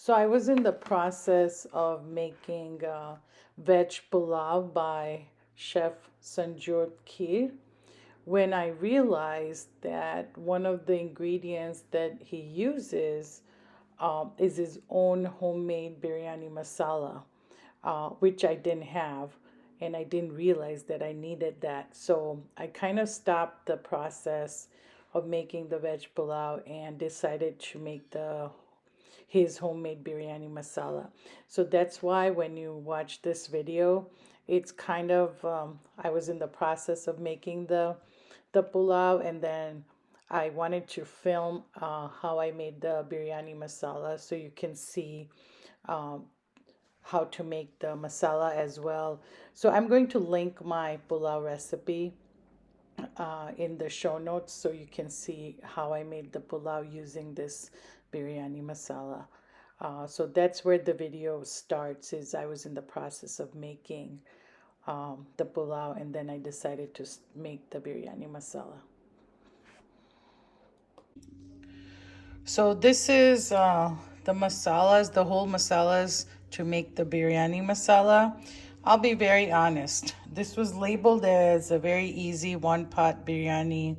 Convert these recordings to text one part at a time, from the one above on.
So I was in the process of making veg pulao by Chef Sanjyot Keer when I realized that one of the ingredients that he uses is his own homemade biryani masala, which I didn't have. And I didn't realize that I needed that. So I kind of stopped the process of making the veg pulao and decided to make his homemade biryani masala. So that's why when you watch this video, it's kind of I was in the process of making the pulao, and then I wanted to film how I made the biryani masala so you can see um, how to make the masala as well. So I'm going to link my pulao recipe in the show notes so you can see how I made the pulao using this biryani masala. So that's where the video starts, is I was in the process of making the pulao, and then I decided to make the biryani masala. So this is the masalas, the whole masalas to make the biryani masala. I'll be very honest. This was labeled as a very easy one pot biryani,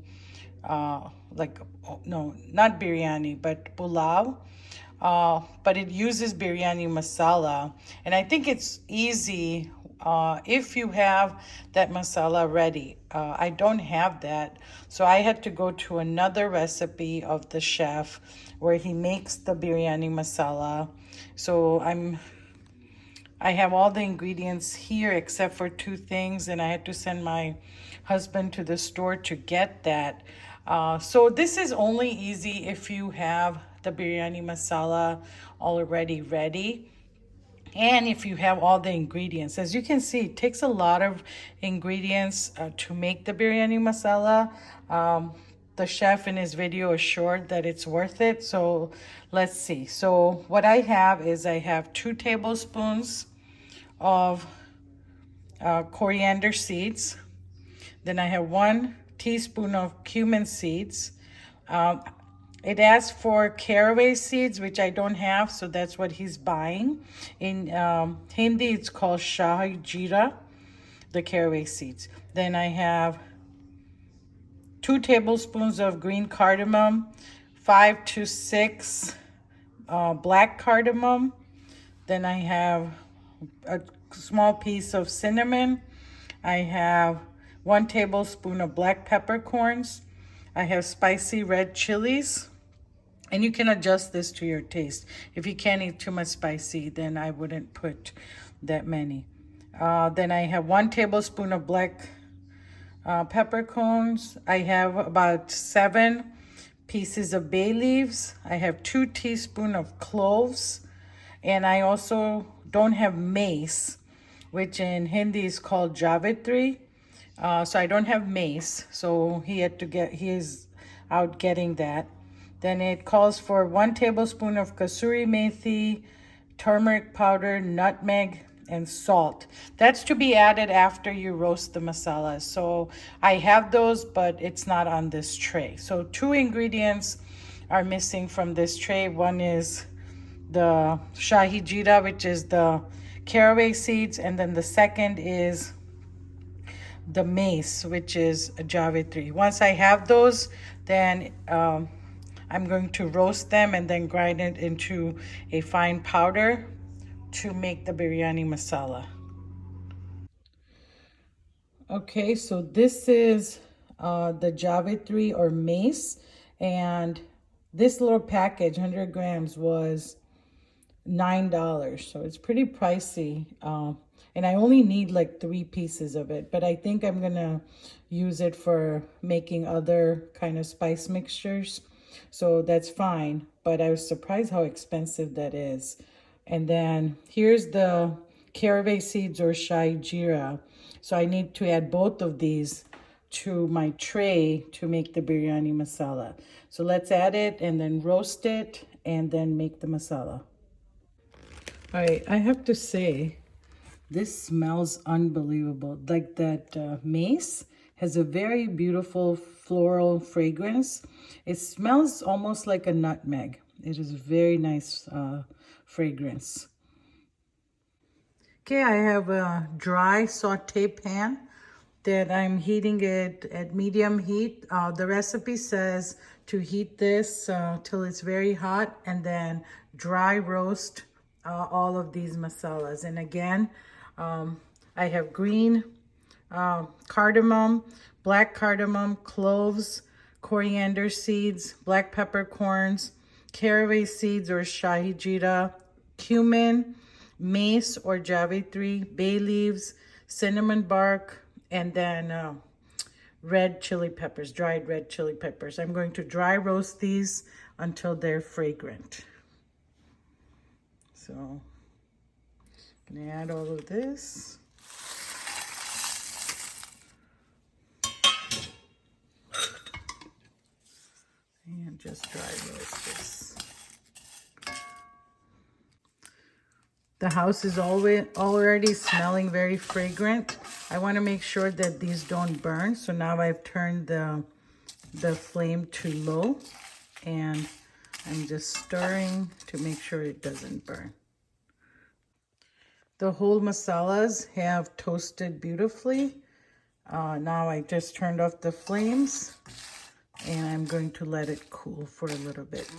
no, not biryani, but pulao. But it uses biryani masala. And I think it's easy if you have that masala ready. I don't have that. So I had to go to another recipe of the chef where he makes the biryani masala. So I have all the ingredients here except for two things, and I had to send my husband to the store to get that. So this is only easy if you have the biryani masala already ready, and if you have all the ingredients. As you can see, it takes a lot of ingredients to make the biryani masala. The chef in his video assured that it's worth it. So let's see. So what I have is I have 2 tablespoons of coriander seeds. Then I have 1 teaspoon of cumin seeds. It asks for caraway seeds, which I don't have, so that's what he's buying. In Hindi, it's called Shahi Jeera, the caraway seeds. Then I have 2 tablespoons of green cardamom, 5 to 6 black cardamom. Then I have a small piece of cinnamon. I have 1 tablespoon of black peppercorns. I have spicy red chilies. And you can adjust this to your taste. If you can't eat too much spicy, then I wouldn't put that many. Then I have 1 tablespoon of black peppercorns. I have about 7 pieces of bay leaves. I have 2 teaspoons of cloves. And I also don't have mace, which in Hindi is called Javitri. So I don't have mace. So he is out getting that. Then it calls for 1 tablespoon of kasuri methi, turmeric powder, nutmeg, and salt. That's to be added after you roast the masala. So I have those, but it's not on this tray. So 2 ingredients are missing from this tray. One is the Shahi Jeera, which is the caraway seeds, and then the second is the mace, which is Javitri. Once I have those, then I'm going to roast them and then grind it into a fine powder to make the biryani masala. Okay, so this is the Javitri or mace, and this little package, 100 grams, was $9. So it's pretty pricey. And I only need like 3 pieces of it, but I think I'm gonna use it for making other kind of spice mixtures. So that's fine, but I was surprised how expensive that is. And then here's the caraway seeds or Shahi Jeera. So I need to add both of these to my tray to make the biryani masala. So let's add it and then roast it and then make the masala. All right, I have to say, this smells unbelievable. Like that mace has a very beautiful floral fragrance. It smells almost like a nutmeg. It is very nice fragrance. Okay, I have a dry saute pan that I'm heating it at medium heat. The recipe says to heat this till it's very hot and then dry roast all of these masalas. And again, I have green cardamom, black cardamom, cloves, coriander seeds, black peppercorns, caraway seeds or shahi jeera, cumin, mace or javitri, bay leaves, cinnamon bark, and then red chili peppers, dried red chili peppers. I'm going to dry roast these until they're fragrant. So I'm gonna add all of this. And just dry roast this. The house is already smelling very fragrant. I want to make sure that these don't burn. So now I've turned the flame to low and I'm just stirring to make sure it doesn't burn. The whole masalas have toasted beautifully. Now I just turned off the flames and I'm going to let it cool for a little bit.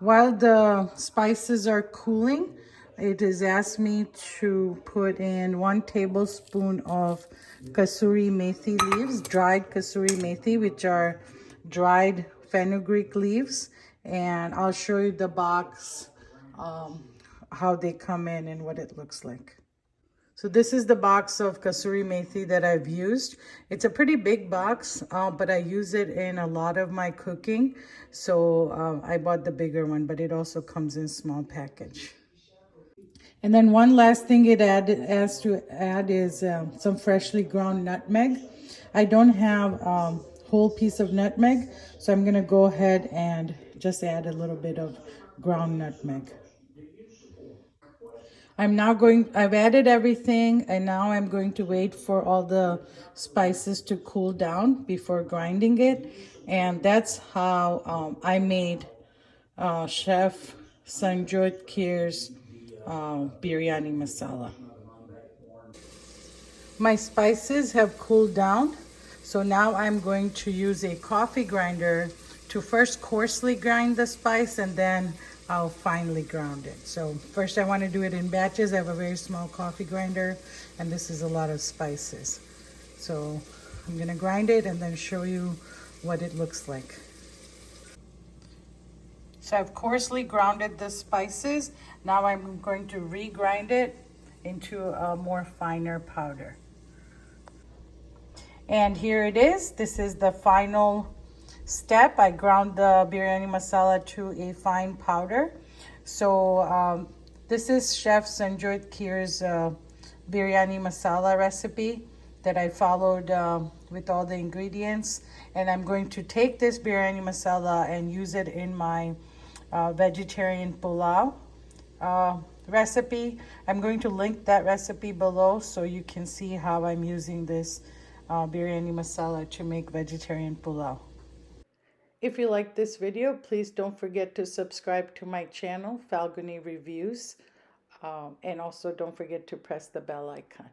While the spices are cooling, it has asked me to put in 1 tablespoon of kasuri methi leaves, dried kasuri methi, which are dried fenugreek leaves. And I'll show you the box, how they come in and what it looks like. So this is the box of kasuri methi that I've used. It's a pretty big box, but I use it in a lot of my cooking. So I bought the bigger one, but it also comes in small package. And then one last thing it has to add is some freshly ground nutmeg. I don't have whole piece of nutmeg, so I'm gonna go ahead and just add a little bit of ground nutmeg. I've added everything and now I'm going to wait for all the spices to cool down before grinding it. And that's how I made Chef Sanjyot Keer's Biryani Masala. My spices have cooled down. So now I'm going to use a coffee grinder to first coarsely grind the spice and then I'll finely ground it. So first I want to do it in batches. I have a very small coffee grinder and this is a lot of spices. So I'm going to grind it and then show you what it looks like. So I've coarsely grounded the spices. Now I'm going to regrind it into a more finer powder. And here it is. This is the final step. I ground the biryani masala to a fine powder. So this is Chef Sanjyot Keer's biryani masala recipe that I followed with all the ingredients. And I'm going to take this biryani masala and use it in my vegetarian pulao recipe. I'm going to link that recipe below so you can see how I'm using this biryani masala to make vegetarian pulao. If you like this video, please don't forget to subscribe to my channel, Falguni Reviews, and also don't forget to press the bell icon.